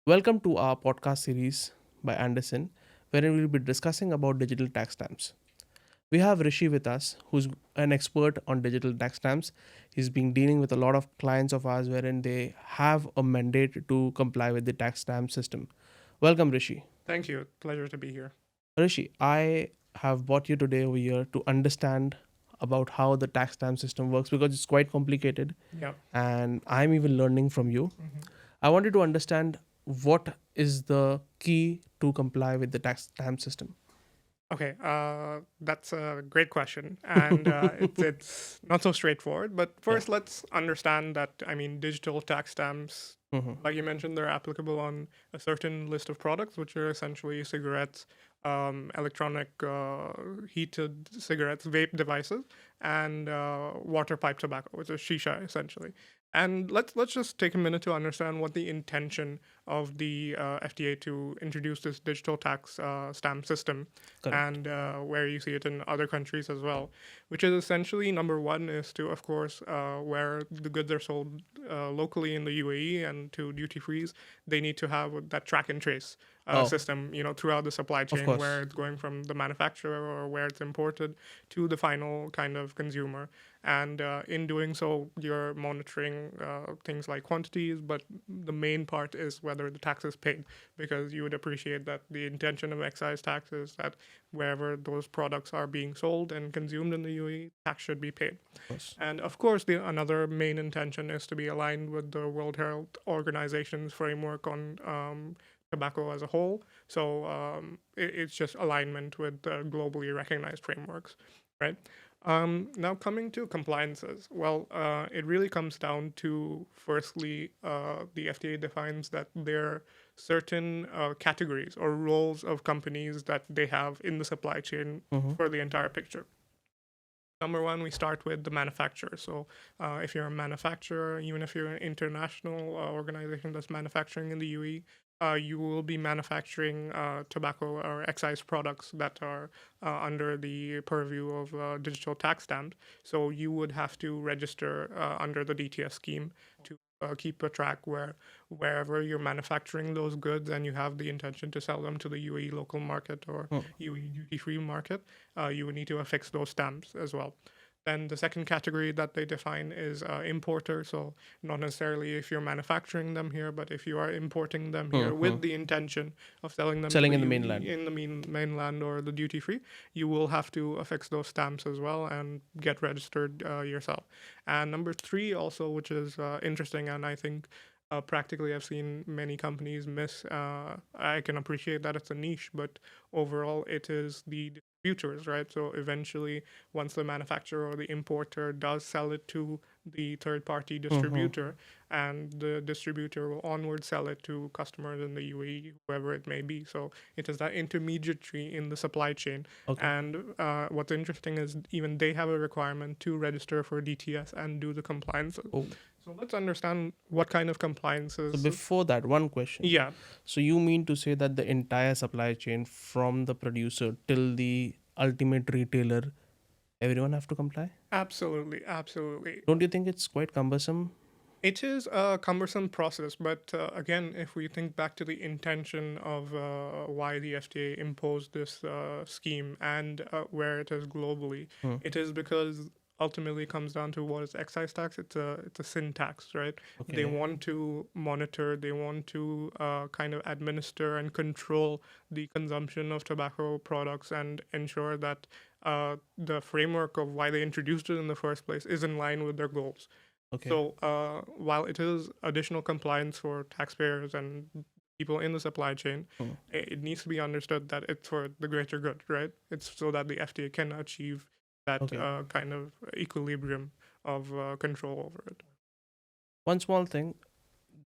Welcome to our podcast series by Andersen, wherein we'll be discussing about digital tax stamps. We have Rishi with us, who's an expert on digital tax stamps. He's been dealing with a lot of clients of ours wherein they have a mandate to comply with the tax stamp system. Welcome, Rishi. Thank you. Pleasure to be here. Rishi, I have brought you today over here to understand about how the tax stamp system works because it's quite complicated Yeah. and I'm even learning from you. I wanted to understand what is the key to comply with the tax stamp system. Okay. That's a great question, and it's not so straightforward. But Yeah. first, let's understand that digital tax stamps, Mm-hmm. like you mentioned, they're applicable on a certain list of products, which are essentially cigarettes, electronic heated cigarettes, vape devices, and water pipe tobacco, which is shisha, essentially. And let's just take a minute to understand what the intention of the FTA to introduce this digital tax stamp system, Correct. and where you see it in other countries as well, which is essentially number one is to, of course, where the goods are sold locally in the UAE and to duty frees, they need to have that track and trace Oh, system, throughout the supply of chain, where course. it's going from the manufacturer or where it's imported to the final kind of consumer. And in doing so, you're monitoring things like quantities, but the main part is whether the tax is paid, because you would appreciate that the intention of excise tax is that wherever those products are being sold and consumed in the UAE, tax should be paid. Of course. And of course, the another main intention is to be aligned with the World Health Organization's framework on tobacco as a whole. So it's just alignment with globally recognized frameworks, right? Now, coming to compliances, well, it really comes down to firstly, the FTA defines that there are certain categories or roles of companies that they have in the supply chain Mm-hmm. for the entire picture. Number one, we start with the manufacturer. So, if you're a manufacturer, even if you're an international organization that's manufacturing in the UAE, you will be manufacturing tobacco or excise products that are under the purview of digital tax stamps. So, you would have to register under the DTS scheme to keep a track wherever you're manufacturing those goods and you have the intention to sell them to the UAE local market or UAE duty free market, you would need to affix those stamps as well. Then the second category that they define is importer. So not necessarily if you're manufacturing them here, but if you are importing them here Mm-hmm. with the intention of selling them to Selling the in the UAE mainland. in the mainland or the duty free, you will have to affix those stamps as well and get registered yourself. And number three also, which is interesting, and I think practically I've seen many companies miss. I can appreciate that it's a niche, but overall it is the distributors, right? So eventually, once the manufacturer or the importer does sell it to the third party Mm-hmm. distributor, and the distributor will onward sell it to customers in the UAE, whoever it may be. So it is that intermediary in the supply chain. Okay. And what's interesting is even they have a requirement to register for DTS and do the compliances. Oh. So let's understand what kind of So compliances. before that, one question. Yeah, So you mean to say that the entire supply chain from the producer till the ultimate retailer, everyone have to comply? absolutely, absolutely. Don't you think it's quite cumbersome? It is a cumbersome process, but again, if we think back to the intention of why the FTA imposed this scheme and where it is globally, Hmm. it is because ultimately it comes down to what is excise tax. It's a sin tax, right? They Okay. want to monitor, they want to kind of administer and control the consumption of tobacco products and ensure that the framework of why they introduced it in the first place is in line with their goals. Okay. So while it is additional compliance for taxpayers and people in the supply chain, Hmm. it needs to be understood that it's for the greater good, right? It's so that the FTA can achieve that Okay. kind of equilibrium of control over it. One small thing,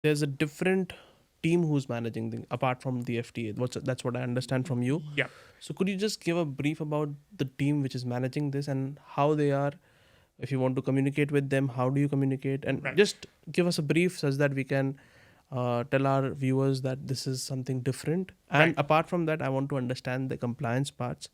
there's a different team who's managing the apart from the FTA. That's what I understand from you. Yeah. So could you just give a brief about the team which is managing this and how they are? If you want to communicate with them, how do you communicate? And Right. just give us a brief such that we can tell our viewers that this is something different. And Right. apart from that, I want to understand the compliance parts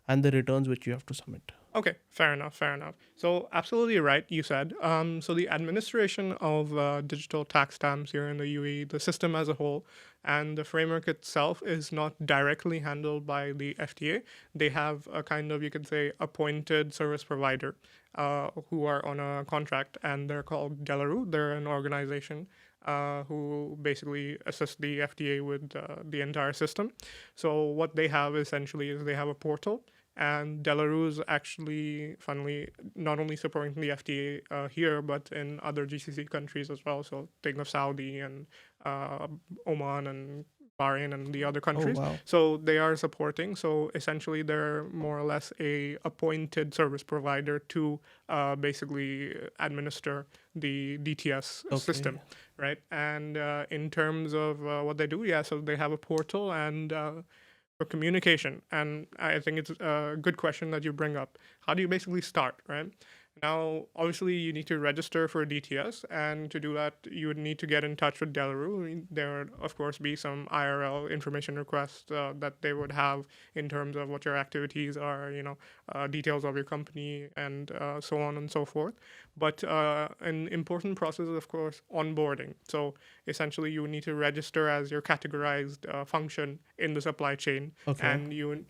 and the returns which you have to submit. Okay, fair enough, fair enough. So absolutely right, you said. So the administration of digital tax stamps here in the UAE, the system as a whole, and the framework itself is not directly handled by the FTA. They have a kind of, you could say, appointed service provider who are on a contract, and they're called Delaru. They're an organization who basically assist the FTA with the entire system. So what they have essentially is they have a portal, and Delaru is actually, funnily, not only supporting the FTA here, but in other GCC countries as well. So think of Saudi and uh, Oman and Bahrain and the other Oh, countries. wow. So they are supporting. So essentially, they're more or less a appointed service provider to basically administer the DTS Okay. system, right? And in terms of what they do, yeah, so they have a portal and for communication. And I think it's a good question that you bring up. How do you basically start, right? Now, obviously, you need to register for DTS, and to do that, you would need to get in touch with Delaru. I mean, there would, of course, be some IRL information requests that they would have in terms of what your activities are, details of your company, and so on and so forth. But an important process is, of course, onboarding. So essentially, you would need to register as your categorized function in the supply chain, Okay. and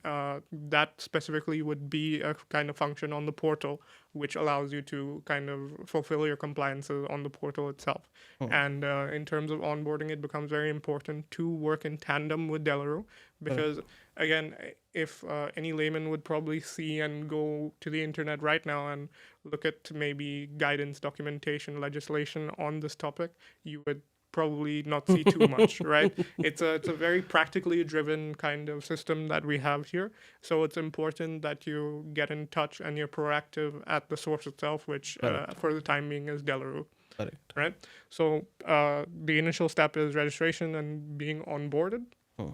that specifically would be a kind of function on the portal which allows you to kind of fulfill your compliances on the portal itself. Hmm. And in terms of onboarding, it becomes very important to work in tandem with Delaru Correct. because, again, if any layman would probably see and go to the internet right now and look at maybe guidance, documentation, legislation on this topic, you would probably not see too much, right? It's a very practically driven kind of system that we have here. So it's important that you get in touch and you're proactive at the source itself, which Correct. for the time being is Delaru, Correct. right? So the initial step is registration and being onboarded. Hmm.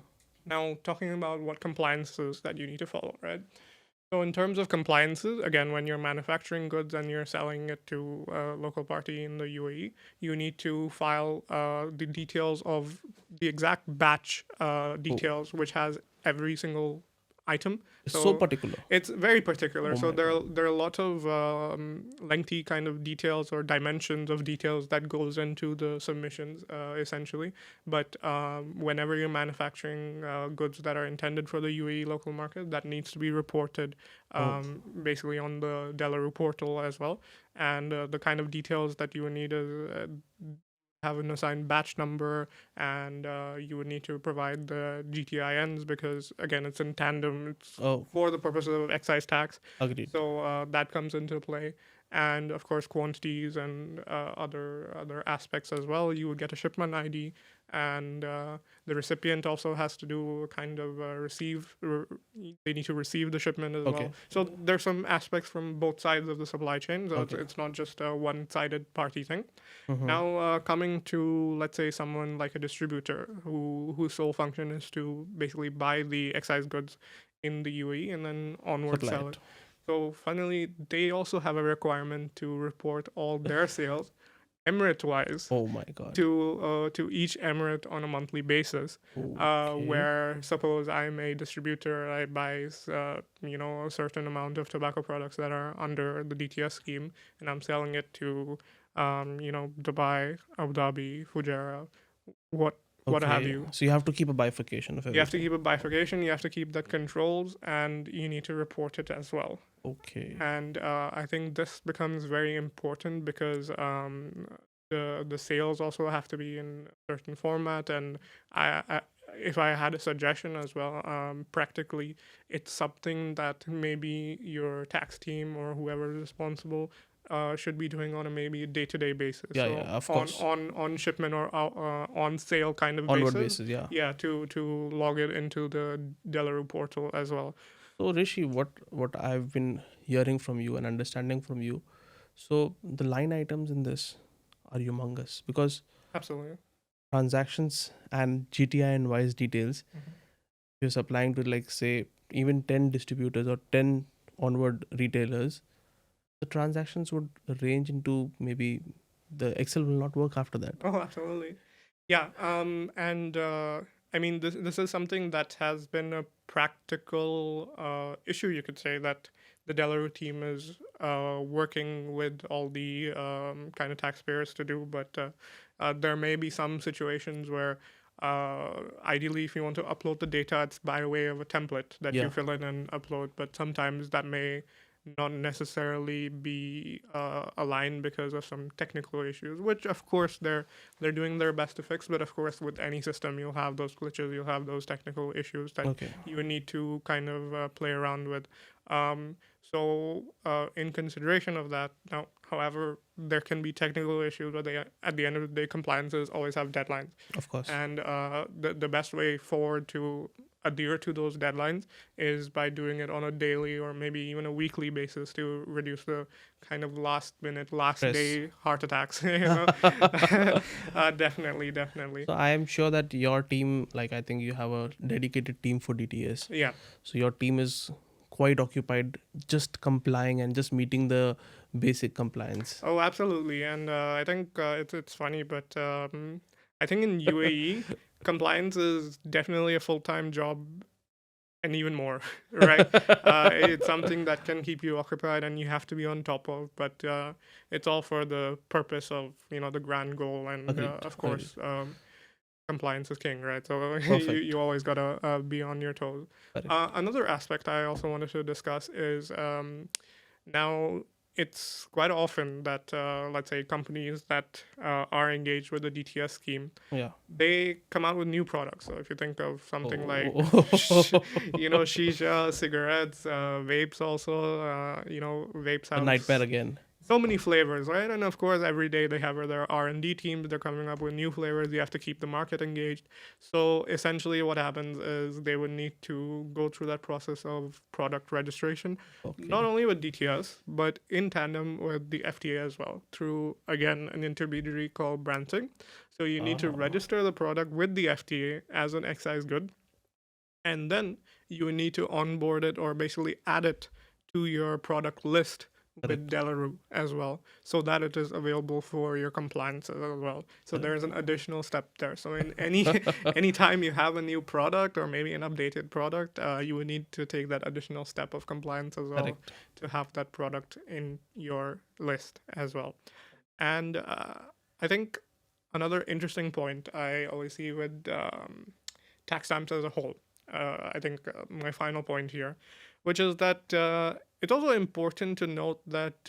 Now, talking about what compliances that you need to follow, right? So in terms of compliances, again, when you're manufacturing goods and you're selling it to a local party in the UAE, you need to file the details of the exact batch Oh, details, which has every single item. it's so So particular. it's very particular. Oh So my there God. there are a lot of lengthy kind of details or dimensions of details that goes into the submissions, essentially. But whenever you're manufacturing goods that are intended for the UAE local market, that needs to be reported Oh, basically on the Delaru portal as well. And the kind of details that you would need is have an assigned batch number, and you would need to provide the GTINs because again, it's in tandem. It's oh, for the purposes of excise tax, agreed. so that comes into play. And of course, quantities and other aspects as well. You would get a shipment ID, and the recipient also has to do a kind of they need to receive the shipment as Okay. well. So there's some aspects from both sides of the supply chain. So Okay. it's not just a one-sided party thing. Mm-hmm. Now, coming to let's say someone like a distributor whose sole function is to basically buy the excise goods in the UAE and then onward Supply sell it. it. So finally, they also have a requirement to report all their sales, emirate-wise, Oh my God. to each emirate on a monthly basis. Okay. Where suppose I'm a distributor, I buy a certain amount of tobacco products that are under the DTS scheme, and I'm selling it to Dubai, Abu Dhabi, Fujairah, what have Okay. you. So you have to keep a bifurcation of You have to everything. keep a bifurcation. You have to keep that controls, and you need to report it as well. Okay. And I think this becomes very important because the sales also have to be in a certain format. And if I had a suggestion as well, practically, it's something that maybe your tax team or whoever is responsible should be doing on a maybe day-to-day basis. Yeah, So yeah, of on course. on shipment or on sale kind of Onward basis. basis, yeah. Yeah, to log it into the Delaru portal as well. So Rishi, what I've been hearing from you and understanding from you, so the line items in this are humongous because Absolutely. transactions and GTI and wise details, Mhm. you're supplying to like say even 10 distributors or 10 onward retailers, the transactions would range into maybe the Excel will not work after that. Oh, absolutely. Yeah. And I mean, this is something that has been a practical issue, you could say, that the Delaru team is working with all the kind of taxpayers to do. But there may be some situations where, ideally, if you want to upload the data, it's by way of a template that you Yeah, fill in and upload. But sometimes that may not necessarily be aligned because of some technical issues, which of course they're doing their best to fix. But of course, with any system, you'll have those glitches, you'll have those technical issues that okay, you would need to kind of play around with. In consideration of that, now, however, there can be technical issues, but at the end of the day, compliances always have deadlines, of course. and the best way forward to adhere to those deadlines is by doing it on a daily or maybe even a weekly basis to reduce the kind of last minute, last Stress. day heart attacks. Definitely, definitely. So I am sure that your team, like I think you have a dedicated team for DTS. Yeah. So your team is quite occupied just complying and just meeting the basic compliance. Oh, absolutely. And I think it's funny, but I think in UAE, compliance is definitely a full time job and even more, right? It's something that can keep you occupied and you have to be on top of, but it's all for the purpose of, the grand goal. And Agreed. of Agreed. course, compliance is king, right? So Perfect. you always got to be on your toes. Correct. Another aspect I also wanted to discuss is now it's quite often that, let's say, companies that are engaged with the DTS scheme, Yeah. they come out with new products. So if you think of something like, Oh. shisha, cigarettes, vapes also, vapes A have nightmare again. so many flavors, right? And of course, every day they have their R&D teams. They're coming up with new flavors. You have to keep the market engaged. So essentially, what happens is they would need to go through that process of product registration, not Okay. only with DTS, but in tandem with the FTA as well, through again an intermediary called branding. So you need to Oh, register the product with the FTA as an excise good, and then you need to onboard it or basically add it to your product list with correct. Delaru as well, so that it is available for your compliance as well. So there is Correct. an additional step there. So in any time you have a new product or maybe an updated product, you would need to take that additional step of compliance as well Correct. to have that product in your list as well. And I think another interesting point I always see with tax stamps as a whole. I think my final point here, which is that it's also important to note that,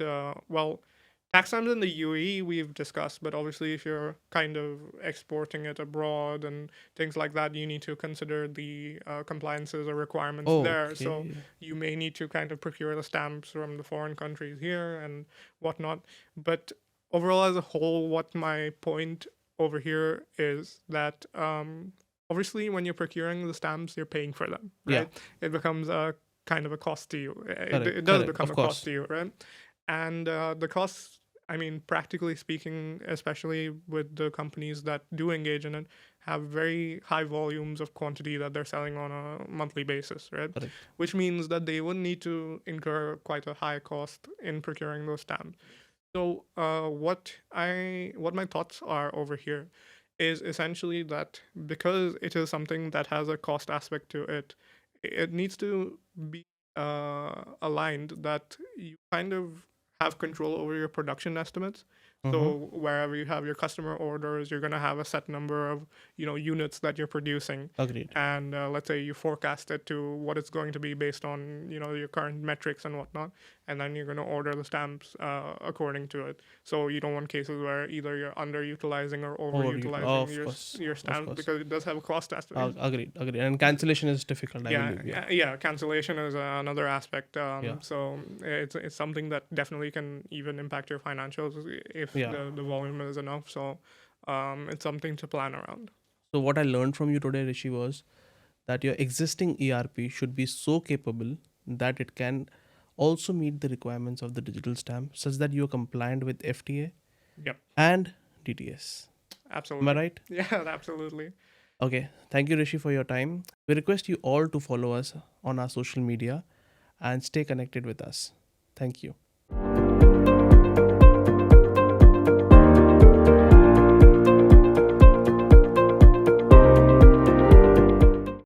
tax stamps in the UAE we've discussed, but obviously if you're kind of exporting it abroad and things like that, you need to consider the compliances or requirements there. So Okay. you may need to kind of procure the stamps from the foreign countries here and whatnot. But overall, as a whole, what my point over here is that obviously when you're procuring the stamps, you're paying for them, Yeah. right? It becomes a kind of a cost to you. Correct. It does Correct. become Of a cost course. to you, right? And the costs, I mean, practically speaking, especially with the companies that do engage in it, have very high volumes of quantity that they're selling on a monthly basis, right? Correct. Which means that they would need to incur quite a high cost in procuring those stamps. So what my thoughts are over here is essentially that because it is something that has a cost aspect to it, it needs to be aligned that you kind of have control over your production estimates. Mm-hmm. So wherever you have your customer orders, you're gonna have a set number of units that you're producing, Agreed. and let's say you forecast it to what it's going to be based on your current metrics and whatnot, and then you're going to order the stamps according to it. So you don't want cases where either you're underutilizing or Oh, overutilizing of course. your Of stamps, course. because it does have a cost aspect. Agreed. Agreed. And cancellation is difficult, I Yeah, believe. Yeah. yeah. Cancellation is another aspect. Yeah. So it's something that definitely can even impact your financials if Yeah. the volume is enough. So it's something to plan around. So what I learned from you today, Rishi, was that your existing ERP should be so capable that it can also meet the requirements of the digital stamp such that you are compliant with FTA Yep, and DTS. Am I absolutely. right? Yeah, absolutely. Okay. Thank you, Rishi, for your time. We request you all to follow us on our social media and stay connected with us. Thank you.